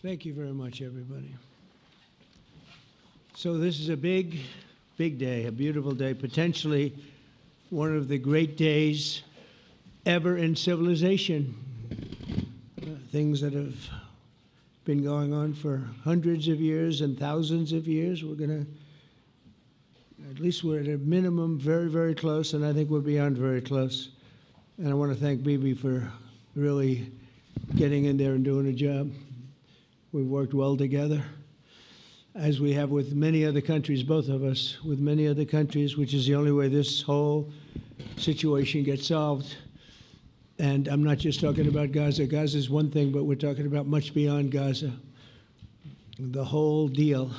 Thank you very much, everybody. So this is a big, big day, a beautiful day, potentially one of the great days ever in civilization. Things that have been going on for hundreds of years and thousands of years. We're going to, at least we're at a minimum very, very close, and I think we're beyond very close. And I want to thank Bibi for really getting in there and doing a job. We've worked well together, as we have with many other countries, both of us, with many other countries, which is the only way this whole situation gets solved. And I'm not just talking about Gaza. Gaza is one thing, but we're talking about much beyond Gaza. The whole deal,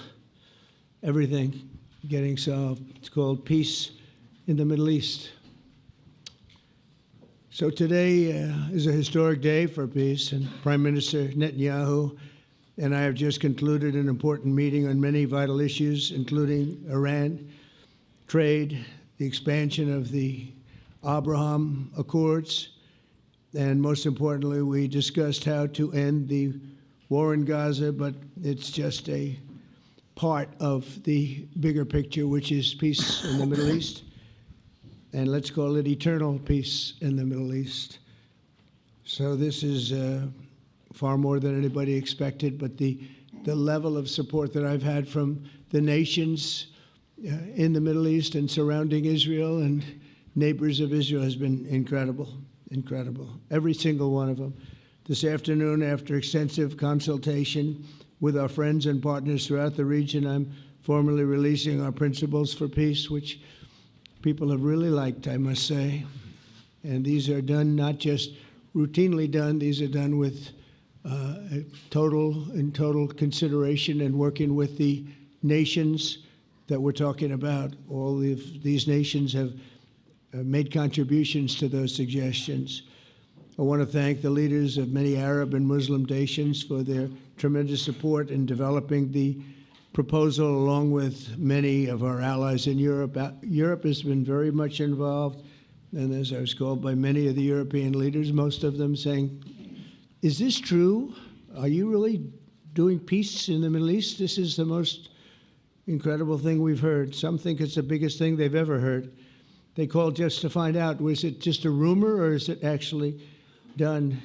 everything getting solved. It's called peace in the Middle East. So today is a historic day for peace, and Prime Minister Netanyahu and I have just concluded an important meeting on many vital issues, including Iran, trade, the expansion of the Abraham Accords, and most importantly, we discussed how to end the war in Gaza, but it's just a part of the bigger picture, which is peace in the Middle East, and let's call it eternal peace in the Middle East. So this is far more than anybody expected, but the level of support that I've had from the nations in the Middle East and surrounding Israel and neighbors of Israel has been incredible, incredible. Every single one of them. This afternoon, after extensive consultation with our friends and partners throughout the region, I'm formally releasing our principles for peace, which people have really liked, I must say. And these are done not just routinely done, these are done with total consideration and working with the nations that we're talking about. All of these nations have made contributions to those suggestions. I want to thank the leaders of many Arab and Muslim nations for their tremendous support in developing the proposal, along with many of our allies in Europe. Europe has been very much involved, and as I was called by many of the European leaders, most of them saying, is this true? Are you really doing peace in the Middle East? This is the most incredible thing we've heard. Some think it's the biggest thing they've ever heard. They called just to find out, was it just a rumor or is it actually done?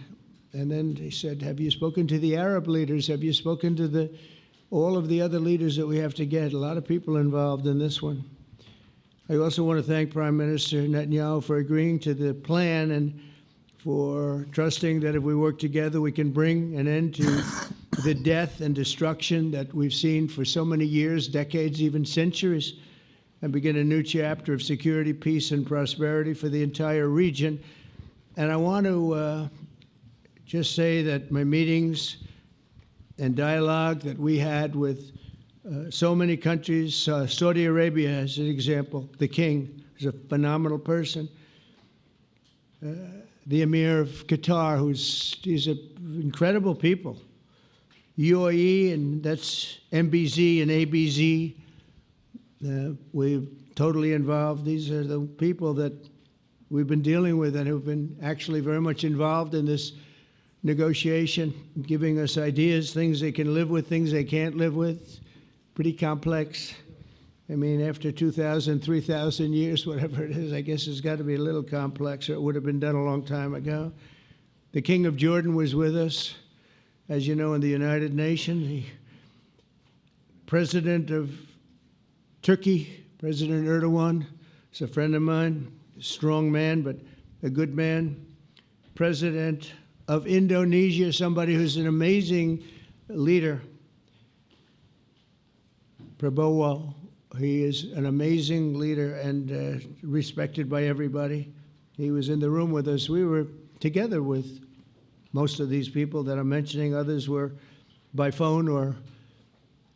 And then they said, have you spoken to the Arab leaders? Have you spoken to all of the other leaders that we have to get? A lot of people involved in this one. I also want to thank Prime Minister Netanyahu for agreeing to the plan and for trusting that if we work together, we can bring an end to the death and destruction that we've seen for so many years, decades, even centuries, and begin a new chapter of security, peace, and prosperity for the entire region. And I want to just say that my meetings and dialogue that we had with so many countries, Saudi Arabia as an example, the king is a phenomenal person. The Emir of Qatar, he's incredible people. UAE, and that's MBZ and ABZ. We're totally involved. These are the people that we've been dealing with and who've been actually very much involved in this negotiation, giving us ideas, things they can live with, things they can't live with. Pretty complex. I mean, after 2,000, 3,000 years, whatever it is, I guess it's got to be a little complex, or it would have been done a long time ago. The King of Jordan was with us, as you know, in the United Nations. The President of Turkey, President Erdogan, is a friend of mine, a strong man, but a good man. President of Indonesia, somebody who's an amazing leader, Prabowo. He is an amazing leader and respected by everybody. He was in the room with us. We were together with most of these people that I'm mentioning. Others were by phone or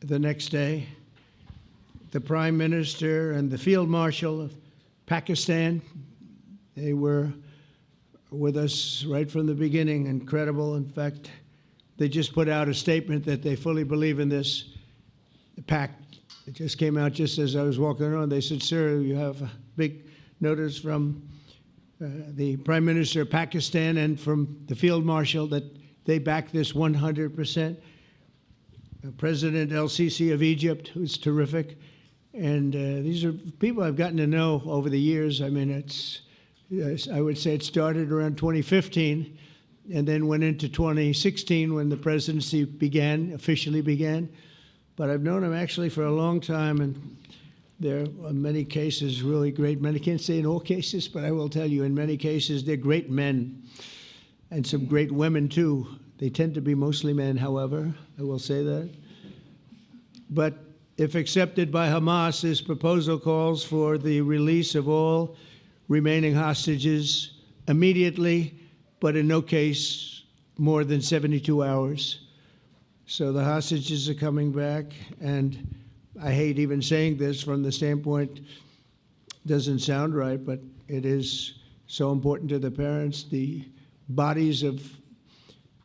the next day. The Prime Minister and the Field Marshal of Pakistan, they were with us right from the beginning. Incredible. In fact, they just put out a statement that they fully believe in this pact. It just came out just as I was walking around. They said, sir, you have a big notice from the Prime Minister of Pakistan and from the Field Marshal that they back this 100%. President El-Sisi of Egypt, who's terrific. And these are people I've gotten to know over the years. I mean, I would say it started around 2015 and then went into 2016 when the presidency officially began. But I've known him actually for a long time, and there are many cases really great men. I can't say in all cases, but I will tell you in many cases they're great men and some great women too. They tend to be mostly men, however, I will say that. But if accepted by Hamas, this proposal calls for the release of all remaining hostages immediately, but in no case more than 72 hours. So the hostages are coming back, and I hate even saying this from the standpoint, doesn't sound right, but it is so important to the parents. The bodies of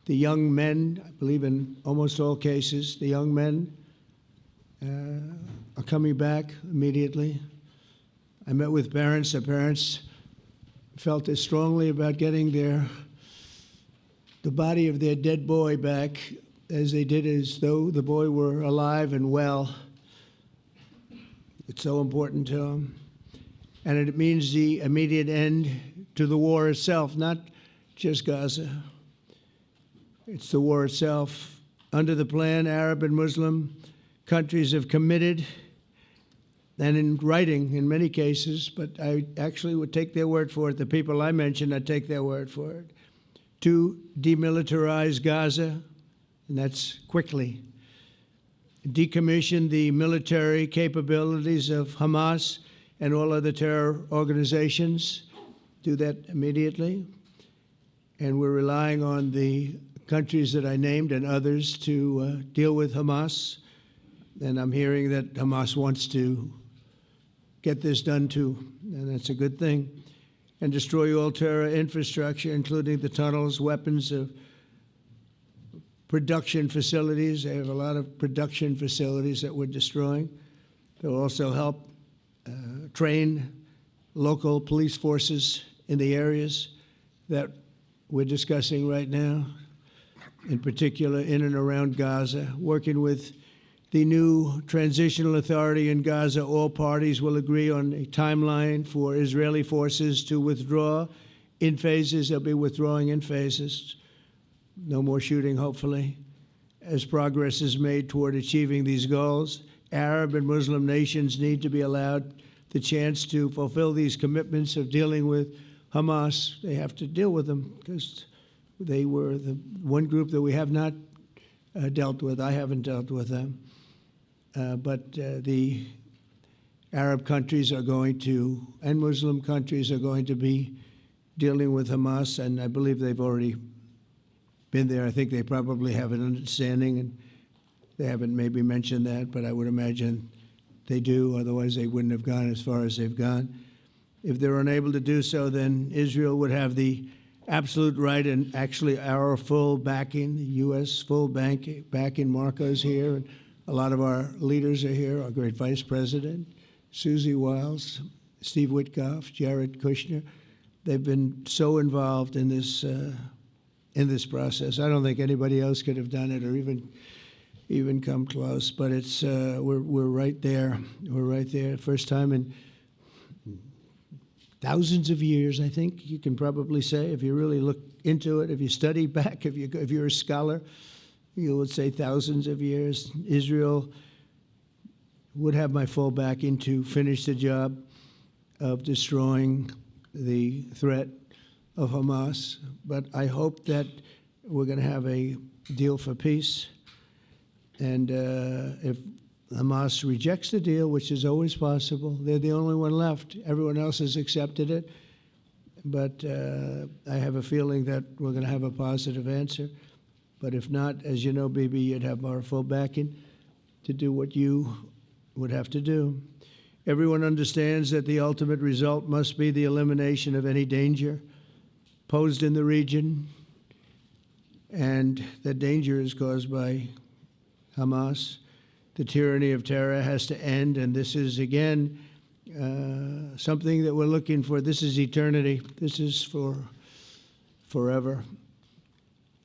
the young men, I believe in almost all cases, the young men are coming back immediately. I met with parents. The parents felt as strongly about getting the body of their dead boy back as they did as though the boy were alive and well. It's so important to them. And it means the immediate end to the war itself, not just Gaza. It's the war itself. Under the plan, Arab and Muslim countries have committed, and in writing in many cases, but I actually would take their word for it. The people I mentioned, I'd take their word for it, to demilitarize Gaza, and that's quickly. Decommission the military capabilities of Hamas and all other terror organizations. Do that immediately. And we're relying on the countries that I named and others to deal with Hamas. And I'm hearing that Hamas wants to get this done too, and that's a good thing. And destroy all terror infrastructure, including the tunnels, weapons of production facilities. They have a lot of production facilities that we're destroying. They'll also help train local police forces in the areas that we're discussing right now, in particular in and around Gaza, working with the new transitional authority in Gaza. All parties will agree on a timeline for Israeli forces to withdraw in phases. They'll be withdrawing in phases. No more shooting, hopefully. As progress is made toward achieving these goals, Arab and Muslim nations need to be allowed the chance to fulfill these commitments of dealing with Hamas. They have to deal with them because they were the one group that we have not dealt with. I haven't dealt with them. But the Arab countries are going to, and Muslim countries are going to be dealing with Hamas, and I believe they've already been there. I think they probably have an understanding, and they haven't maybe mentioned that, but I would imagine they do, otherwise they wouldn't have gone as far as they've gone. If they're unable to do so, then Israel would have the absolute right and actually our full backing, the U.S. full backing. Marco's here, and a lot of our leaders are here, our great Vice President, Susie Wiles, Steve Witkoff, Jared Kushner. They've been so involved in this process. I don't think anybody else could have done it or even come close, but it's we're right there. We're right there. First time in thousands of years, I think you can probably say, if you really look into it, if you study back, if you're a scholar, you would say thousands of years. Israel would have my full backing to finish the job of destroying the threat of Hamas. But I hope that we're going to have a deal for peace. And if Hamas rejects the deal, which is always possible, they're the only one left. Everyone else has accepted it. But I have a feeling that we're going to have a positive answer. But if not, as you know, Bibi, you'd have our full backing to do what you would have to do. Everyone understands that the ultimate result must be the elimination of any danger posed in the region, and that danger is caused by Hamas. The tyranny of terror has to end, and this is, again, something that we're looking for. This is eternity. This is for forever.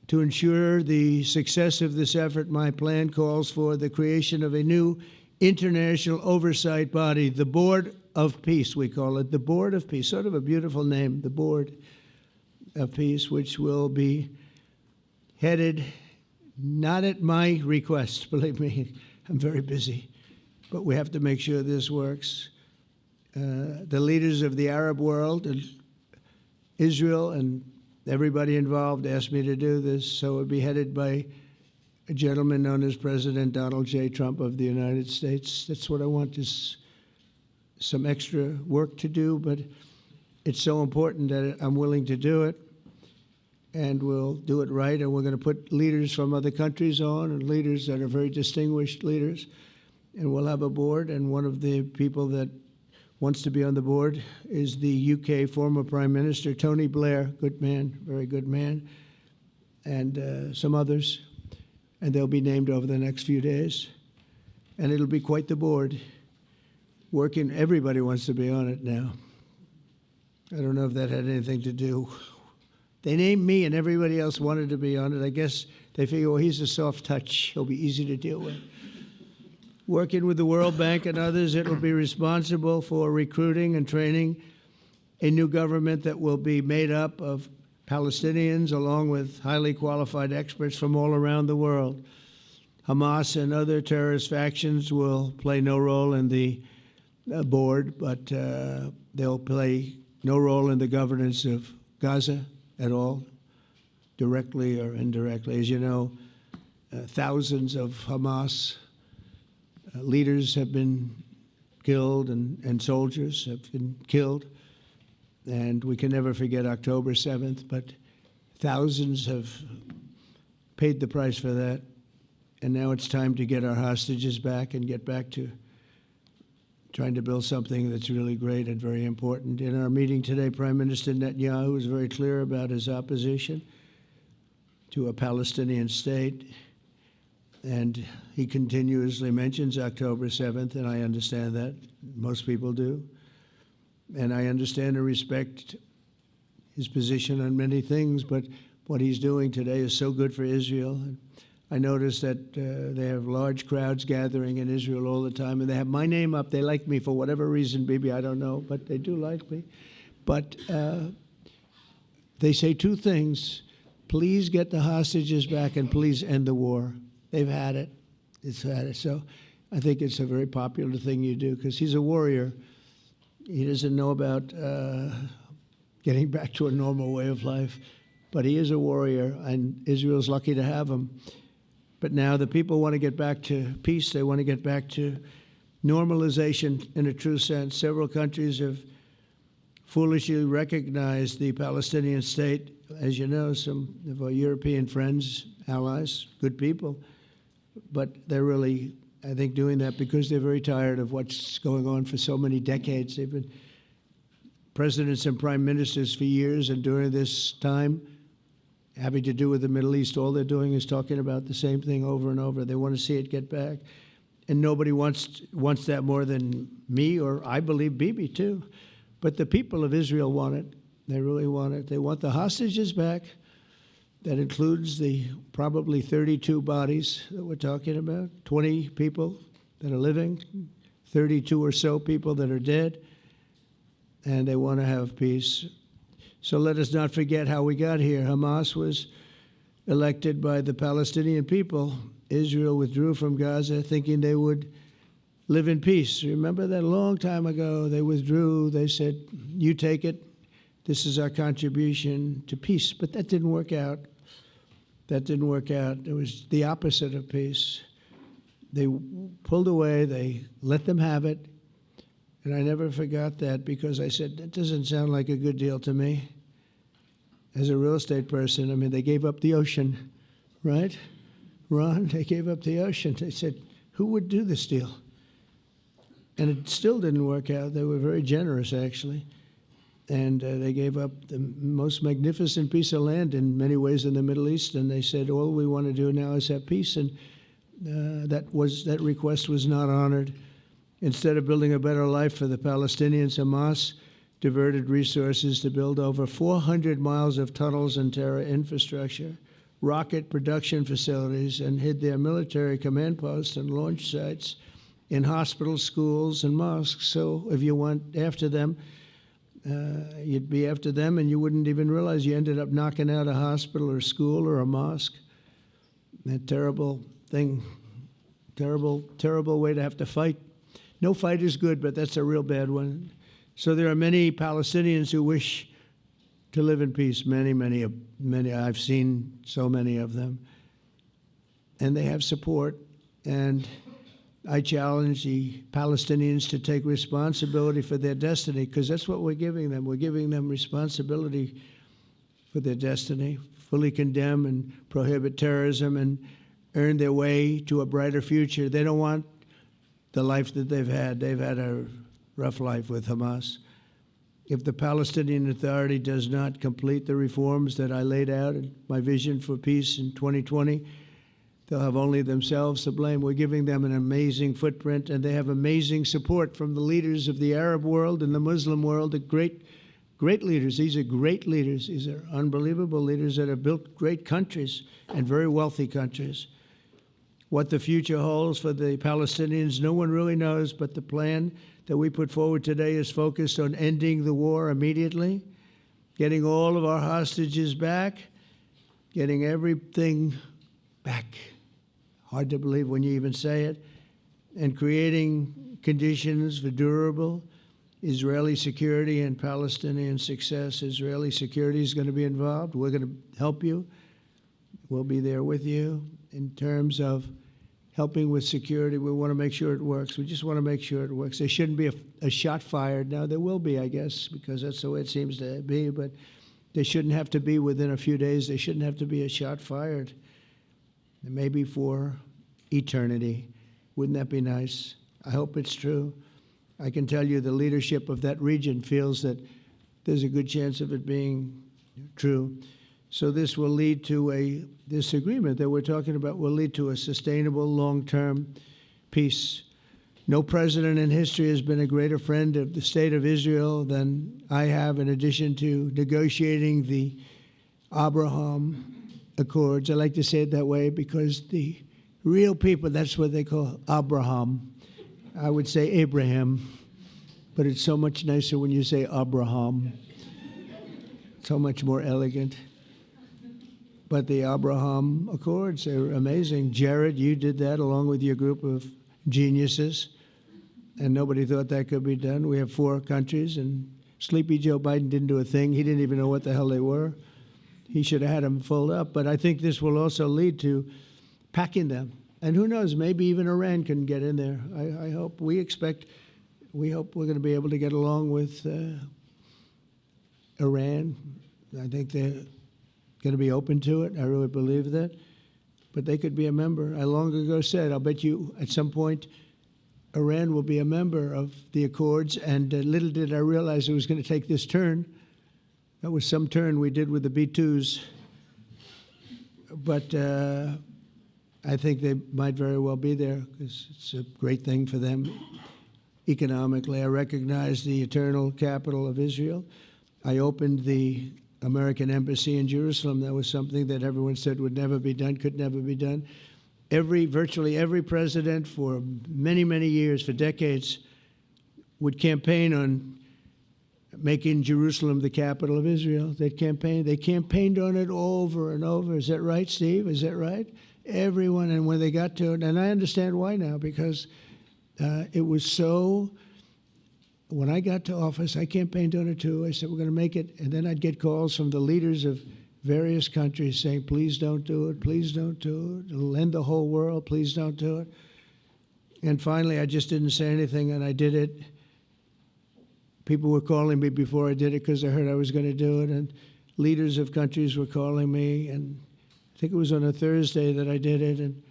To ensure the success of this effort, my plan calls for the creation of a new international oversight body, the Board of Peace, we call it, the Board of Peace, sort of a beautiful name, the Board of Peace, which will be headed, not at my request, believe me, I'm very busy, but we have to make sure this works. The leaders of the Arab world and Israel and everybody involved asked me to do this, so it would be headed by a gentleman known as President Donald J. Trump of the United States. That's what I want, is some extra work to do, but it's so important that I'm willing to do it, and we'll do it right, and we're going to put leaders from other countries on, and leaders that are very distinguished leaders, and we'll have a board, and one of the people that wants to be on the board is the UK former Prime Minister, Tony Blair, good man, very good man, and some others, and they'll be named over the next few days, and it'll be quite the board. Working, everybody wants to be on it now. I don't know if that had anything to do. They named me and everybody else wanted to be on it. I guess they figure, well, he's a soft touch. He'll be easy to deal with. Working with the World Bank and others, it will be responsible for recruiting and training a new government that will be made up of Palestinians along with highly qualified experts from all around the world. Hamas and other terrorist factions will play no role in the board, but they'll play no role in the governance of Gaza at all, directly or indirectly. As you know, thousands of Hamas leaders have been killed and soldiers have been killed. And we can never forget October 7th, but thousands have paid the price for that. And now it's time to get our hostages back and get back to trying to build something that's really great and very important. In our meeting today, Prime Minister Netanyahu was very clear about his opposition to a Palestinian state. And he continuously mentions October 7th, and I understand that. Most people do. And I understand and respect his position on many things, but what he's doing today is so good for Israel. I notice that they have large crowds gathering in Israel all the time, and they have my name up. They like me for whatever reason, maybe I don't know, but they do like me. But they say two things: please get the hostages back and please end the war. They've had it. It's had it. So I think it's a very popular thing you do, because he's a warrior. He doesn't know about getting back to a normal way of life, but he is a warrior, and Israel's lucky to have him. But now the people want to get back to peace. They want to get back to normalization in a true sense. Several countries have foolishly recognized the Palestinian state. As you know, some of our European friends, allies, good people, but they're really, I think, doing that because they're very tired of what's going on for so many decades. They've been presidents and prime ministers for years, and during this time, having to do with the Middle East, all they're doing is talking about the same thing over and over. They want to see it get back. And nobody wants that more than me, or I believe Bibi too. But the people of Israel want it. They really want it. They want the hostages back. That includes the probably 32 bodies that we're talking about, 20 people that are living, 32 or so people that are dead, and they want to have peace. So let us not forget how we got here. Hamas was elected by the Palestinian people. Israel withdrew from Gaza thinking they would live in peace. Remember that a long time ago? They withdrew. They said, you take it. This is our contribution to peace. But that didn't work out. That didn't work out. It was the opposite of peace. They pulled away. They let them have it. And I never forgot that, because I said, that doesn't sound like a good deal to me. As a real estate person, I mean, they gave up the ocean, right? Ron, they gave up the ocean. They said, who would do this deal? And it still didn't work out. They were very generous, actually. And they gave up the most magnificent piece of land in many ways in the Middle East, and they said, all we want to do now is have peace. And that request was not honored. Instead of building a better life for the Palestinians, Hamas diverted resources to build over 400 miles of tunnels and terror infrastructure rocket production facilities and hid their military command posts and launch sites in hospitals, schools, and mosques. So if you went after them, you'd be after them, and you wouldn't even realize you ended up knocking out a hospital or school or a mosque. That terrible thing, terrible way to have to fight. No fight is good, but that's a real bad one. So there are many Palestinians who wish to live in peace. Many. I've seen so many of them, and they have support. And I challenge the Palestinians to take responsibility for their destiny, because that's what we're giving them. We're giving them responsibility for their destiny, fully condemn and prohibit terrorism and earn their way to a brighter future. They don't want the life that they've had. They've had a rough life with Hamas. If the Palestinian Authority does not complete the reforms that I laid out in my vision for peace in 2020, they'll have only themselves to blame. We're giving them an amazing footprint, and they have amazing support from the leaders of the Arab world and the Muslim world, the great leaders. These are great leaders. These are unbelievable leaders that have built great countries and very wealthy countries. What the future holds for the Palestinians, no one really knows, but the plan that we put forward today is focused on ending the war immediately, getting all of our hostages back, getting everything back. Hard to believe when you even say it, and creating conditions for durable Israeli security and Palestinian success. Israeli security is going to be involved. We're going to help you. We'll be there with you in terms of helping with security. We want to make sure it works. We just want to make sure it works. There shouldn't be a shot fired. Now, there will be, I guess, because that's the way it seems to be, but they shouldn't have to be within a few days. There shouldn't have to be a shot fired. Maybe for eternity. Wouldn't that be nice? I hope it's true. I can tell you the leadership of that region feels that there's a good chance of it being true. So this will lead to this agreement that we're talking about will lead to a sustainable long-term peace. No president in history has been a greater friend of the state of Israel than I have, in addition to negotiating the Abraham Accords. I like to say it that way because the real people, that's what they call Abraham. I would say Abraham, but it's so much nicer when you say Abraham. So much more elegant. But the Abraham Accords are amazing. Jared, you did that along with your group of geniuses, and nobody thought that could be done. We have 4 countries, and Sleepy Joe Biden didn't do a thing. He didn't even know what the hell they were. He should have had them fold up. But I think this will also lead to packing them. And who knows, maybe even Iran can get in there. I hope. We hope we're going to be able to get along with Iran. I think they're going to be open to it. I really believe that. But they could be a member. I long ago said, I'll bet you at some point Iran will be a member of the Accords. And little did I realize it was going to take this turn. That was some turn we did with the B-2s. But I think they might very well be there because it's a great thing for them economically. I recognize the eternal capital of Israel. I opened the American embassy in Jerusalem. That was something that everyone said would never be done, could never be done. Virtually every president for many, many years, for decades, would campaign on making Jerusalem the capital of Israel. They campaigned on it over and over. Is that right, Steve? Is that right? Everyone, and when they got to it, and I understand why now, because it was so. When I got to office, I campaigned on it too. I said, we're going to make it. And then I'd get calls from the leaders of various countries saying, please don't do it. Please don't do it. It'll end the whole world. Please don't do it. And finally, I just didn't say anything, and I did it. People were calling me before I did it because they heard I was going to do it. And leaders of countries were calling me. And I think it was on a Thursday that I did it. And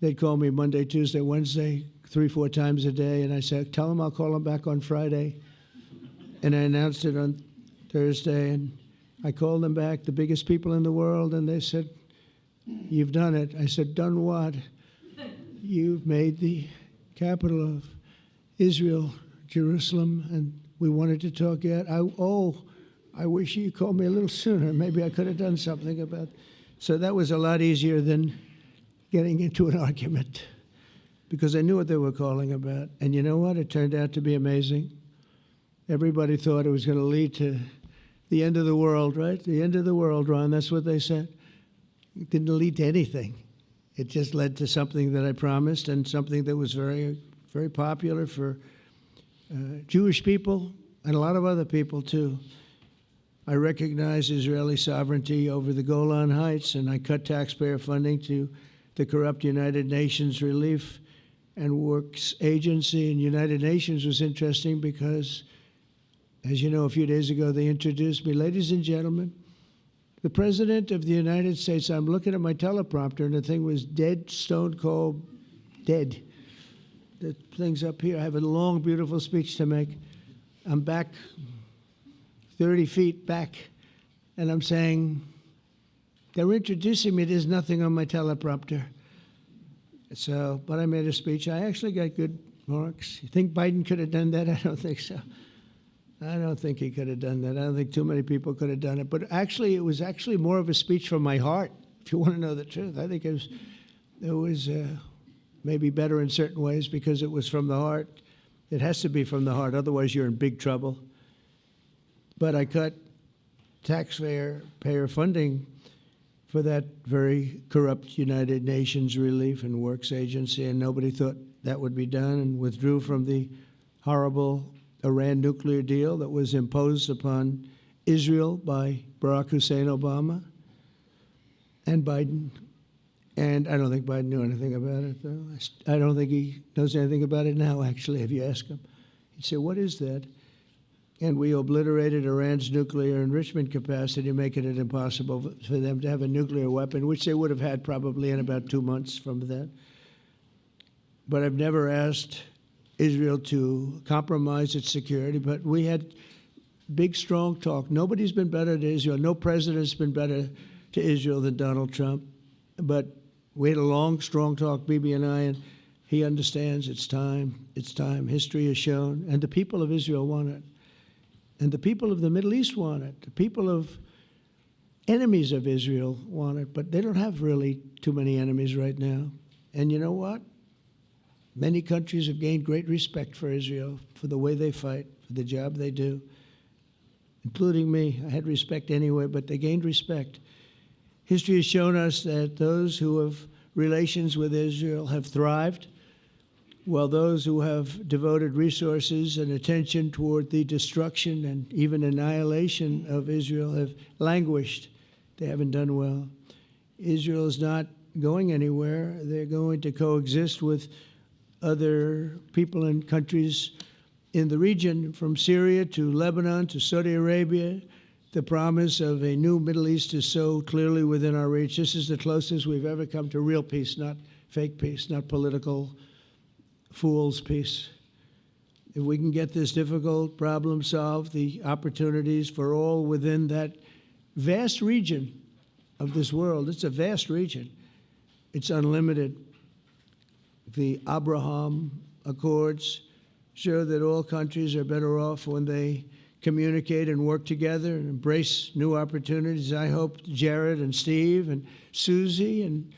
they'd call me Monday, Tuesday, Wednesday, 3-4 times a day, and I said, tell them I'll call them back on Friday. And I announced it on Thursday, and I called them back, the biggest people in the world, and they said, you've done it. I said, done what? You've made the capital of Israel, Jerusalem, and we wanted to talk yet. I wish you called me a little sooner. Maybe I could have done something about it. So that was a lot easier than getting into an argument, because I knew what they were calling about. And you know what? It turned out to be amazing. Everybody thought it was going to lead to the end of the world, right? The end of the world, Ron, that's what they said. It didn't lead to anything. It just led to something that I promised, and something that was very, very popular for Jewish people and a lot of other people, too. I recognize Israeli sovereignty over the Golan Heights, and I cut taxpayer funding to the corrupt United Nations Relief and Works Agency. And United Nations was interesting because, as you know, a few days ago they introduced me. Ladies and gentlemen, the President of the United States. I'm looking at my teleprompter, and the thing was dead, stone cold, dead. The thing's up here. I have a long, beautiful speech to make. I'm back 30 feet back, and I'm saying, they're introducing me. There's nothing on my teleprompter. So, but I made a speech. I actually got good marks. You think Biden could have done that? I don't think so. I don't think he could have done that. I don't think too many people could have done it. But actually, it was actually more of a speech from my heart, if you want to know the truth. I think it was maybe better in certain ways because it was from the heart. It has to be from the heart. Otherwise, you're in big trouble. But I cut taxpayer funding for that very corrupt United Nations Relief and Works Agency, and nobody thought that would be done, and withdrew from the horrible Iran nuclear deal that was imposed upon Israel by Barack Hussein Obama and Biden. And I don't think Biden knew anything about it, though. I don't think he knows anything about it now, actually, if you ask him. He'd say, what is that? And we obliterated Iran's nuclear enrichment capacity, making it impossible for them to have a nuclear weapon, which they would have had probably in about 2 months from that. But I've never asked Israel to compromise its security, but we had big, strong talk. Nobody's been better to Israel. No president's been better to Israel than Donald Trump. But we had a long, strong talk, Bibi and I, and he understands it's time. It's time. History has shown. And the people of Israel want it. And the people of the Middle East want it. The people of enemies of Israel want it. But they don't have really too many enemies right now. And you know what? Many countries have gained great respect for Israel, for the way they fight, for the job they do, including me. I had respect anyway, but they gained respect. History has shown us that those who have relations with Israel have thrived, while those who have devoted resources and attention toward the destruction and even annihilation of Israel have languished. They haven't done well. Israel is not going anywhere. They're going to coexist with other people and countries in the region, from Syria to Lebanon to Saudi Arabia. The promise of a new Middle East is so clearly within our reach. This is the closest we've ever come to real peace, not fake peace, not political fool's peace. If we can get this difficult problem solved, the opportunities for all within that vast region of this world, it's a vast region, it's unlimited. The Abraham Accords show that all countries are better off when they communicate and work together and embrace new opportunities. I hope Jared and Steve and Susie and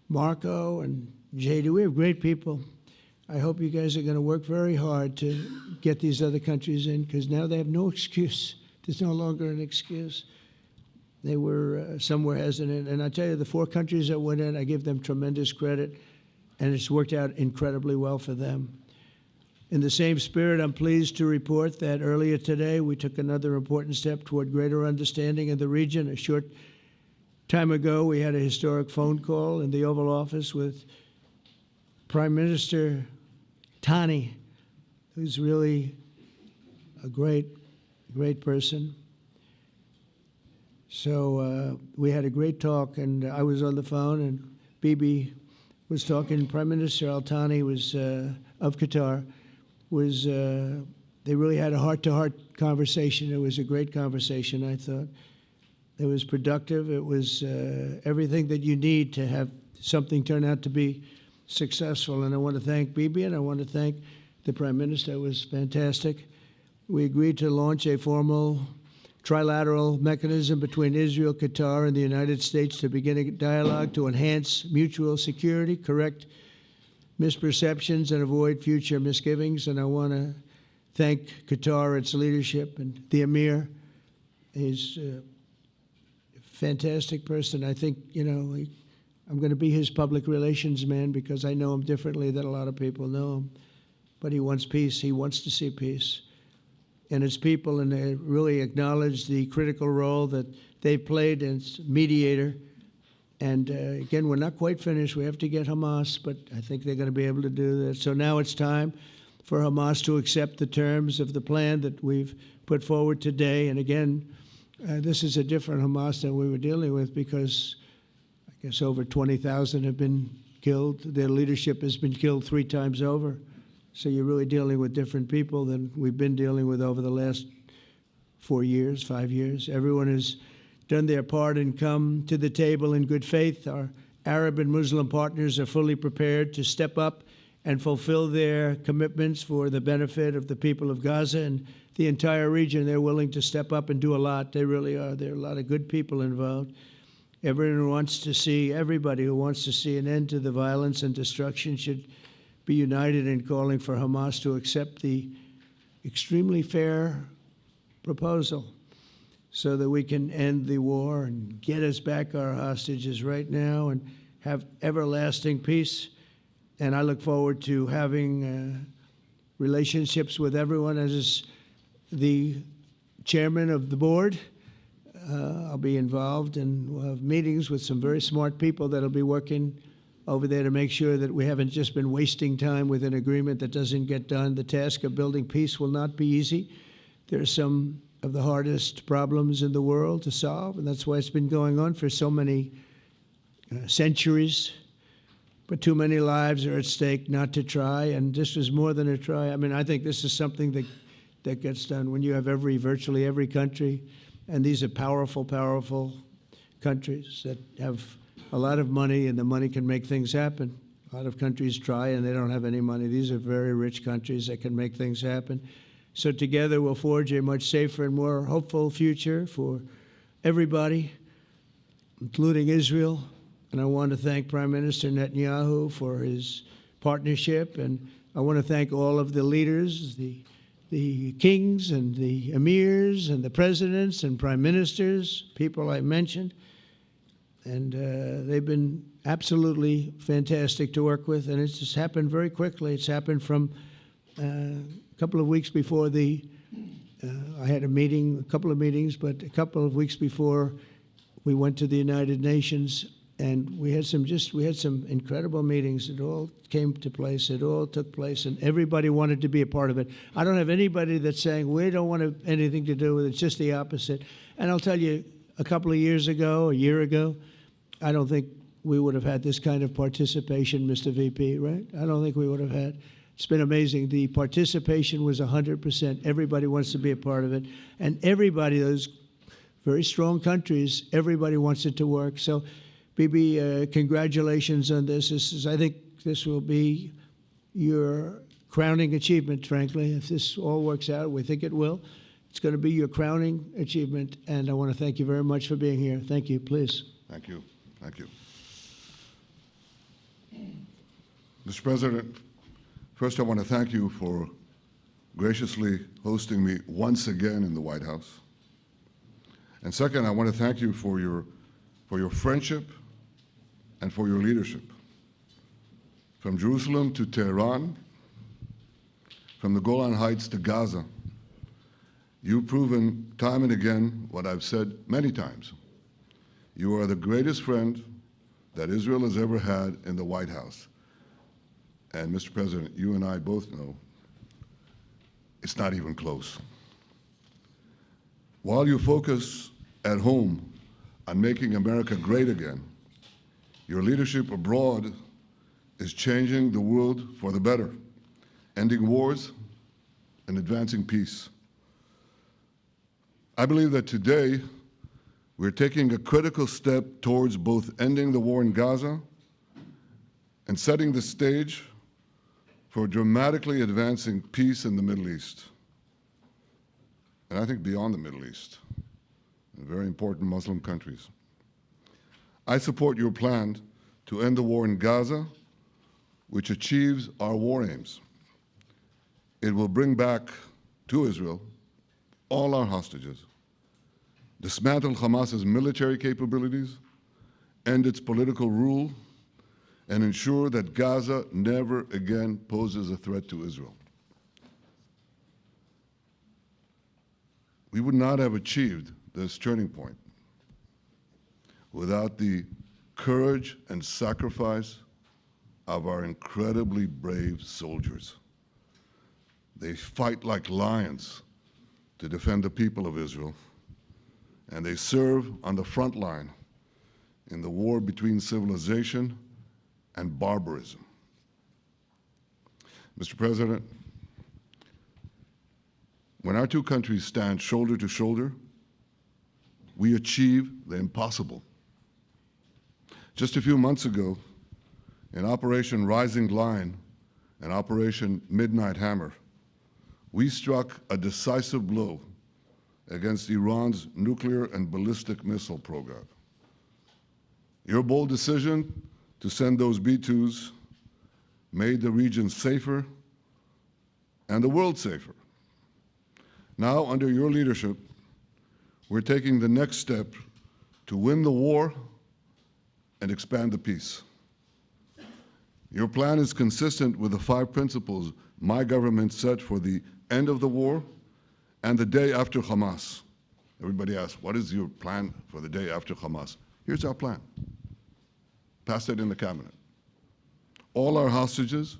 Marco and JD, we have great people. I hope you guys are going to work very hard to get these other countries in, because now they have no excuse. There's no longer an excuse. They were somewhere hesitant. And I tell you, the 4 countries that went in, I give them tremendous credit, and it's worked out incredibly well for them. In the same spirit, I'm pleased to report that earlier today we took another important step toward greater understanding in the region. A short time ago, we had a historic phone call in the Oval Office with Prime Minister Tani, who's really a great, great person. So we had a great talk, and I was on the phone, and Bibi was talking. Prime Minister Al Thani was of Qatar. They really had a heart-to-heart conversation. It was a great conversation, I thought. It was productive. It was everything that you need to have something turn out to be successful. And I want to thank Bibi, and I want to thank the Prime Minister. It was fantastic. We agreed to launch a formal trilateral mechanism between Israel, Qatar, and the United States to begin a dialogue to enhance mutual security, correct misperceptions, and avoid future misgivings. And I want to thank Qatar, its leadership, and the Emir. He's a fantastic person. I think, I'm going to be his public relations man because I know him differently than a lot of people know him. But he wants peace. He wants to see peace. And his people, and they really acknowledge the critical role that they've played as mediator. And again, we're not quite finished. We have to get Hamas, but I think they're going to be able to do that. So now it's time for Hamas to accept the terms of the plan that we've put forward today. And again, this is a different Hamas than we were dealing with because I guess over 20,000 have been killed. Their leadership has been killed 3 times over. So you're really dealing with different people than we've been dealing with over the last 4 years, 5 years. Everyone has done their part and come to the table in good faith. Our Arab and Muslim partners are fully prepared to step up and fulfill their commitments for the benefit of the people of Gaza and the entire region. They're willing to step up and do a lot. They really are. There are a lot of good people involved. Everybody who wants to see an end to the violence and destruction should be united in calling for Hamas to accept the extremely fair proposal so that we can end the war and get us back our hostages right now and have everlasting peace. And I look forward to having relationships with everyone. As the chairman of the board, I'll be involved, and we'll have meetings with some very smart people that'll be working over there to make sure that we haven't just been wasting time with an agreement that doesn't get done. The task of building peace will not be easy. There are some of the hardest problems in the world to solve, and that's why it's been going on for so many centuries. But too many lives are at stake not to try, and this is more than a try. I mean, I think this is something that gets done when you have virtually every country, and these are powerful, powerful countries that have a lot of money, and the money can make things happen. A lot of countries try, and they don't have any money. These are very rich countries that can make things happen. So together we'll forge a much safer and more hopeful future for everybody, including Israel. And I want to thank Prime Minister Netanyahu for his partnership. And I want to thank all of the leaders, the kings and the emirs and the presidents and prime ministers, people I mentioned. And they've been absolutely fantastic to work with. And it's just happened very quickly. It's happened from a couple of weeks before I had a couple of meetings, but a couple of weeks before we went to the United Nations, and we had some incredible meetings. It all came to place. It all took place, and everybody wanted to be a part of it. I don't have anybody that's saying we don't want anything to do with it. It's just the opposite. And I'll tell you, a couple of years ago, a year ago, I don't think we would have had this kind of participation, Mr. VP, right? I don't think we would have had. It's been amazing. The participation was 100%. Everybody wants to be a part of it. And everybody, those very strong countries, everybody wants it to work. So, Bibi, congratulations on this. I think this will be your crowning achievement, frankly. If this all works out, we think it will. It's going to be your crowning achievement. And I want to thank you very much for being here. Thank you. Please. Thank you. Thank you. Mr. President, first I want to thank you for graciously hosting me once again in the White House. And second, I want to thank you for your friendship and for your leadership. From Jerusalem to Tehran, from the Golan Heights to Gaza, you've proven time and again what I've said many times. You are the greatest friend that Israel has ever had in the White House. And Mr. President, you and I both know it's not even close. While you focus at home on making America great again, your leadership abroad is changing the world for the better, ending wars and advancing peace. I believe that today we're taking a critical step towards both ending the war in Gaza and setting the stage for dramatically advancing peace in the Middle East, and I think beyond the Middle East. in very important Muslim countries. I support your plan to end the war in Gaza, which achieves our war aims. It will bring back to Israel all our hostages, dismantle Hamas's military capabilities, end its political rule, and ensure that Gaza never again poses a threat to Israel. We would not have achieved this turning point without the courage and sacrifice of our incredibly brave soldiers. They fight like lions to defend the people of Israel, and they serve on the front line in the war between civilization and barbarism. Mr. President, when our two countries stand shoulder to shoulder, we achieve the impossible. Just a few months ago, in Operation Rising Lion and Operation Midnight Hammer, we struck a decisive blow against Iran's nuclear and ballistic missile program. Your bold decision to send those B-2s made the region safer and the world safer. Now, under your leadership, we're taking the next step to win the war and expand the peace. Your plan is consistent with the 5 principles my government set for the end of the war and the day after Hamas. Everybody asks, what is your plan for the day after Hamas? Here's our plan. Passed it in the cabinet. All our hostages,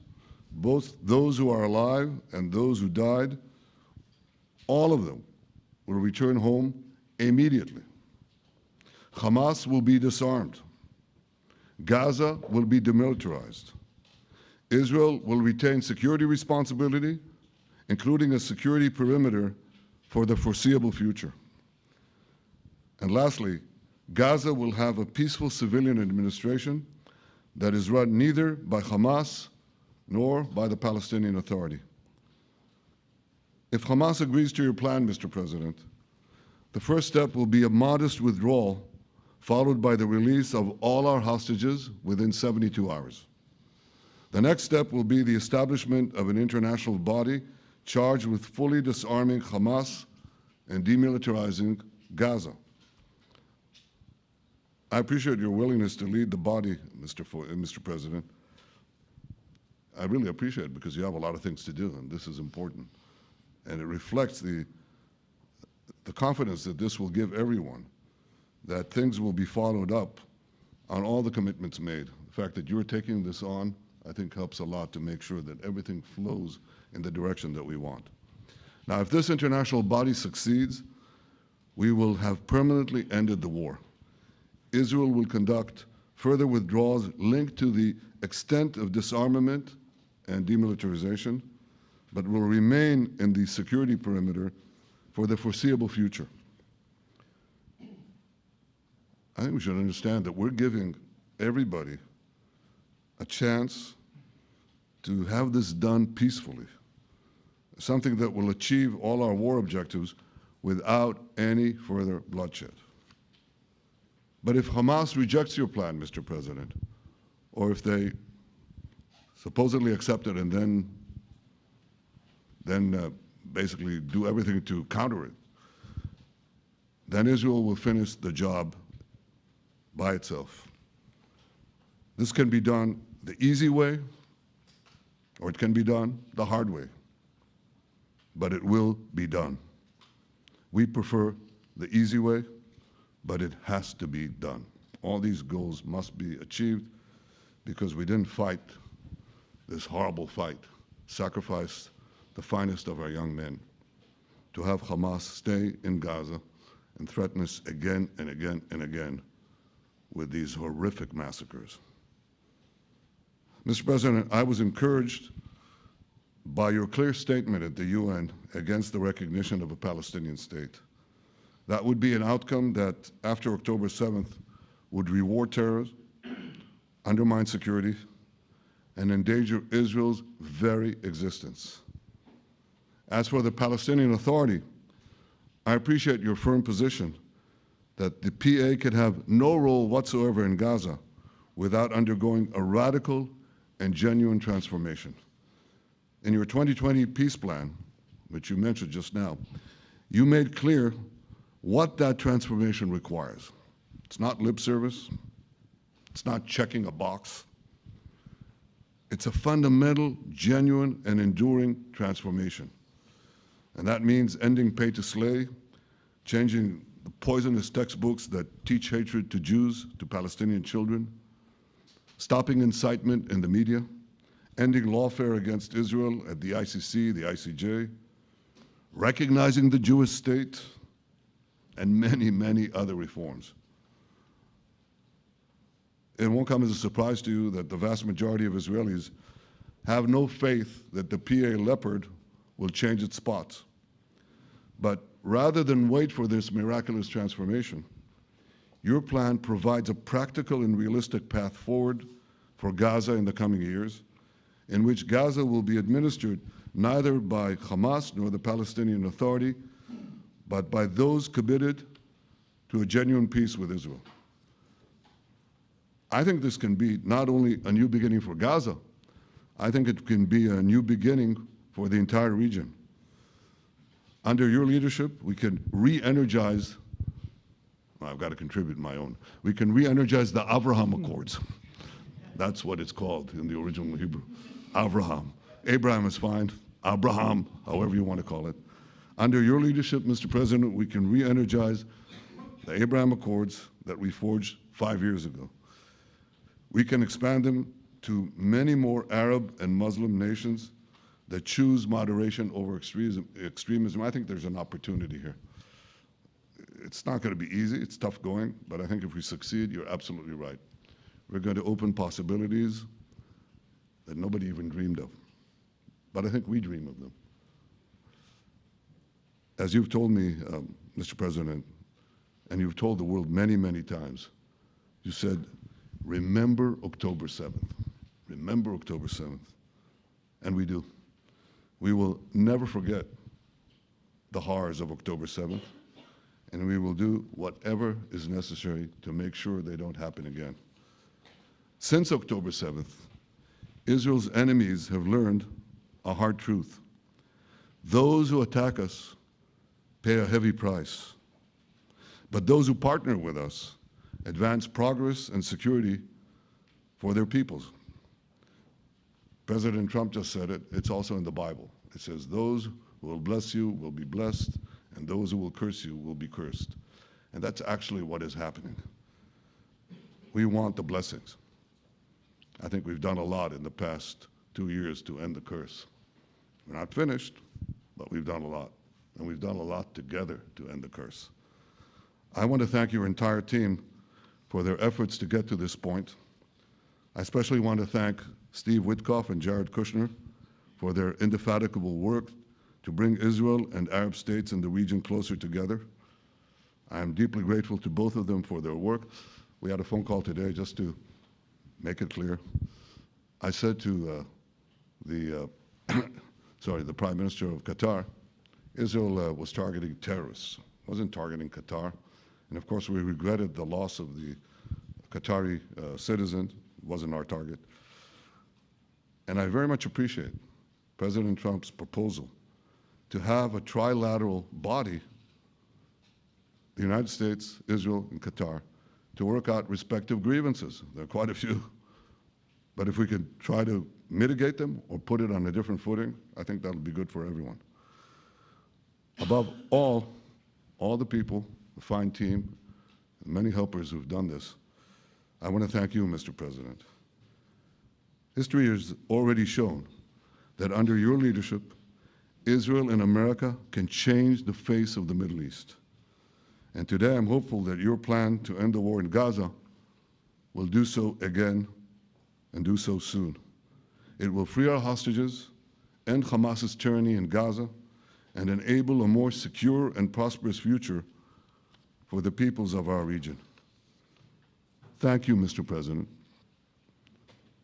both those who are alive and those who died, all of them will return home immediately. Hamas will be disarmed. Gaza will be demilitarized. Israel will retain security responsibility, including a security perimeter for the foreseeable future. And lastly, Gaza will have a peaceful civilian administration that is run neither by Hamas nor by the Palestinian Authority. If Hamas agrees to your plan, Mr. President, the first step will be a modest withdrawal, followed by the release of all our hostages within 72 hours. The next step will be the establishment of an international body charged with fully disarming Hamas and demilitarizing Gaza. I appreciate your willingness to lead the body, Mr. President. I really appreciate it because you have a lot of things to do, and this is important. And it reflects the confidence that this will give everyone, that things will be followed up on all the commitments made. The fact that you're taking this on, I think, helps a lot to make sure that everything flows in the direction that we want. Now, if this international body succeeds, we will have permanently ended the war. Israel will conduct further withdrawals linked to the extent of disarmament and demilitarization, but will remain in the security perimeter for the foreseeable future. I think we should understand that we're giving everybody a chance to have this done peacefully, something that will achieve all our war objectives without any further bloodshed. But if Hamas rejects your plan, Mr. President, or if they supposedly accept it and then basically do everything to counter it, then Israel will finish the job by itself. This can be done the easy way, or it can be done the hard way, but it will be done. We prefer the easy way, but it has to be done. All these goals must be achieved because we didn't fight this horrible fight, sacrifice the finest of our young men to have Hamas stay in Gaza and threaten us again and again and again with these horrific massacres. Mr. President, I was encouraged by your clear statement at the UN against the recognition of a Palestinian state. That would be an outcome that, after October 7th, would reward terrorism, undermine security, and endanger Israel's very existence. As for the Palestinian Authority, I appreciate your firm position that the PA could have no role whatsoever in Gaza without undergoing a radical and genuine transformation. In your 2020 peace plan, which you mentioned just now, you made clear what that transformation requires. It's not lip service. It's not checking a box. It's a fundamental, genuine, and enduring transformation. And that means ending pay to slay, changing the poisonous textbooks that teach hatred to Jews, to Palestinian children, stopping incitement in the media, ending lawfare against Israel at the ICC, the ICJ, recognizing the Jewish state, and many, many other reforms. It won't come as a surprise to you that the vast majority of Israelis have no faith that the PA Leopard will change its spots. But rather than wait for this miraculous transformation, your plan provides a practical and realistic path forward for Gaza in the coming years, in which Gaza will be administered neither by Hamas nor the Palestinian Authority, but by those committed to a genuine peace with Israel. I think this can be not only a new beginning for Gaza, I think it can be a new beginning for the entire region. Under your leadership, we can re-energize, well, I've got to contribute my own, we can re-energize the Abraham Accords. That's what it's called in the original Hebrew, Abraham. Abraham is fine, Abraham, however you want to call it. Under your leadership, Mr. President, we can re-energize the Abraham Accords that we forged 5 years ago. We can expand them to many more Arab and Muslim nations that choose moderation over extremism. I think there's an opportunity here. It's not going to be easy, it's tough going, but I think if we succeed, you're absolutely right. We're going to open possibilities that nobody even dreamed of. But I think we dream of them. As you've told me, Mr. President, and you've told the world many, many times, you said, remember October 7th. Remember October 7th. And we do. We will never forget the horrors of October 7th, and we will do whatever is necessary to make sure they don't happen again. Since October 7th, Israel's enemies have learned a hard truth. Those who attack us pay a heavy price, but those who partner with us advance progress and security for their peoples. President Trump just said it, it's also in the Bible. It says, those who will bless you will be blessed, and those who will curse you will be cursed. And that's actually what is happening. We want the blessings. I think we've done a lot in the past 2 years to end the curse. We're not finished, but we've done a lot. And we've done a lot together to end the curse. I want to thank your entire team for their efforts to get to this point. I especially want to thank Steve Witkoff and Jared Kushner for their indefatigable work to bring Israel and Arab states in the region closer together. I am deeply grateful to both of them for their work. We had a phone call today just to make it clear. I said to the Prime Minister of Qatar, Israel was targeting terrorists, wasn't targeting Qatar. And of course, we regretted the loss of the Qatari citizen, wasn't our target. And I very much appreciate President Trump's proposal to have a trilateral body, the United States, Israel, and Qatar, to work out respective grievances. There are quite a few. But if we could try to mitigate them or put it on a different footing, I think that'll be good for everyone. Above all the people, the fine team, and many helpers who've done this, I want to thank you, Mr. President. History has already shown that under your leadership, Israel and America can change the face of the Middle East. And today I'm hopeful that your plan to end the war in Gaza will do so again and do so soon. It will free our hostages, end Hamas's tyranny in Gaza, and enable a more secure and prosperous future for the peoples of our region. Thank you, Mr. President.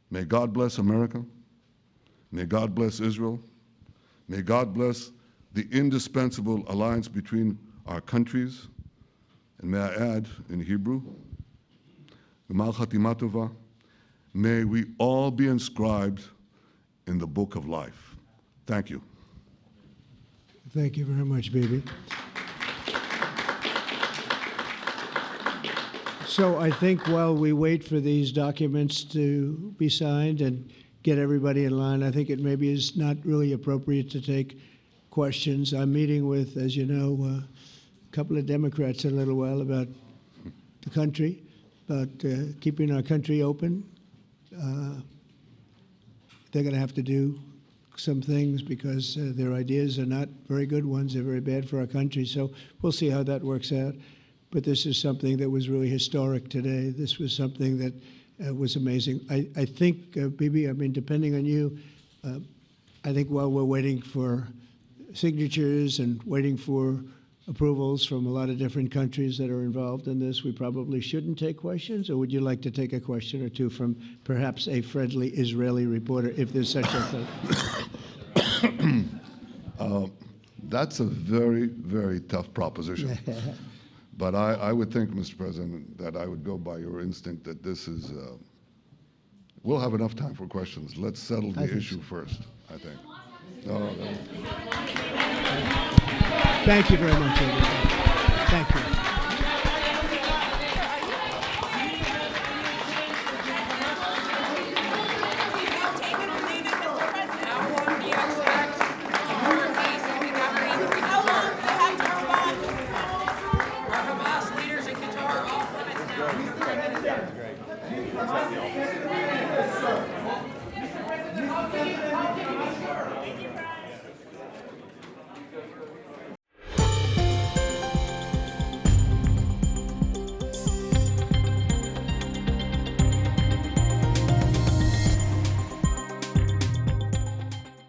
May God bless America. May God bless Israel. May God bless the indispensable alliance between our countries, And may I add, in Hebrew, G'mal Chatima Tova, may we all be inscribed in the book of life. Thank you. Thank you very much, Bibi. So I think while we wait for these documents to be signed and get everybody in line, I think it maybe is not really appropriate to take questions. I'm meeting with, as you know, a couple of Democrats in a little while about the country, about keeping our country open. They're going to have to do some things because their ideas are not very good ones. They're very bad for our country. So we'll see how that works out. But this is something that was really historic today. This was something that was amazing. I think, Bibi, I mean, depending on you, I think while we're waiting for signatures and waiting for approvals from a lot of different countries that are involved in this, we probably shouldn't take questions? Or would you like to take a question or two from perhaps a friendly Israeli reporter, if there's such a thing? That's a very, very tough proposition. But I would think, Mr. President, that I would go by your instinct that this is, we'll have enough time for questions. Let's settle the issue first, I think. No. Thank you very much, everybody. Thank you.